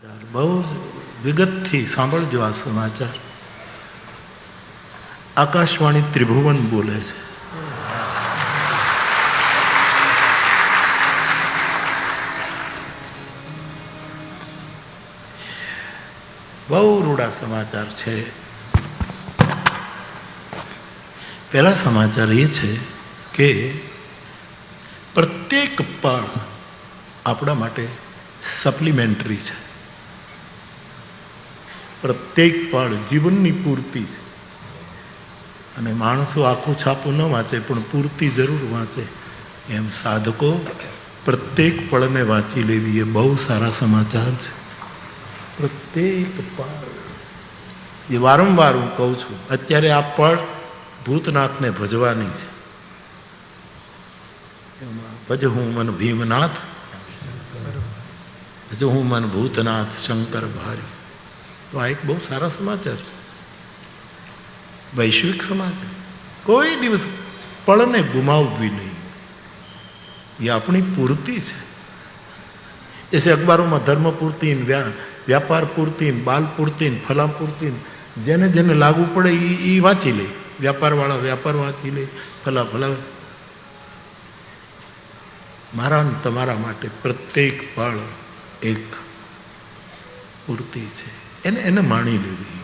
બહુ જ વિગતથી સાંભળજો આ સમાચાર. આકાશવાણી ત્રિભુવન બોલે છે. બહુ રૂડા સમાચાર છે. પહેલા સમાચાર એ છે કે પ્રત્યેક પળ આપણા માટે સપ્લિમેન્ટરી છે. પ્રત્યેક પળ જીવનની પૂર્તિ છે. અને માણસો આખું છાપું ન વાંચે પણ પૂર્તિ જરૂર વાંચે. એમ સાધકો પ્રત્યેક પળને વાંચી લેવી એ બહુ સારા સમાચાર છે. પ્રત્યેક પળ એ વારંવાર હું કહું છું. અત્યારે આ પળ ભૂતનાથને ભજવાની છે. ભજહું મન ભીમનાથ, ભજહું મન ભૂતનાથ શંકર ભારી. તો આ એક બહુ સારા સમાચાર છે, વૈશ્વિક સમાચાર. કોઈ દિવસ પળને ગુમાવવી નહીં, એ આપણી પૂર્તિ છે. જૈસે અખબારોમાં ધર્મ પૂર્તિ, વ્યાપાર પૂર્તિ, બાલ પૂર્તિ, ફલા પૂર્તિ, જેને જેને લાગુ પડે એ વાંચી લે. વ્યાપારવાળા વ્યાપાર વાંચી લે, ફલા. મારા ને તમારા માટે પ્રત્યેક પળ એક પૂર્તિ છે. એને માણી લેવી.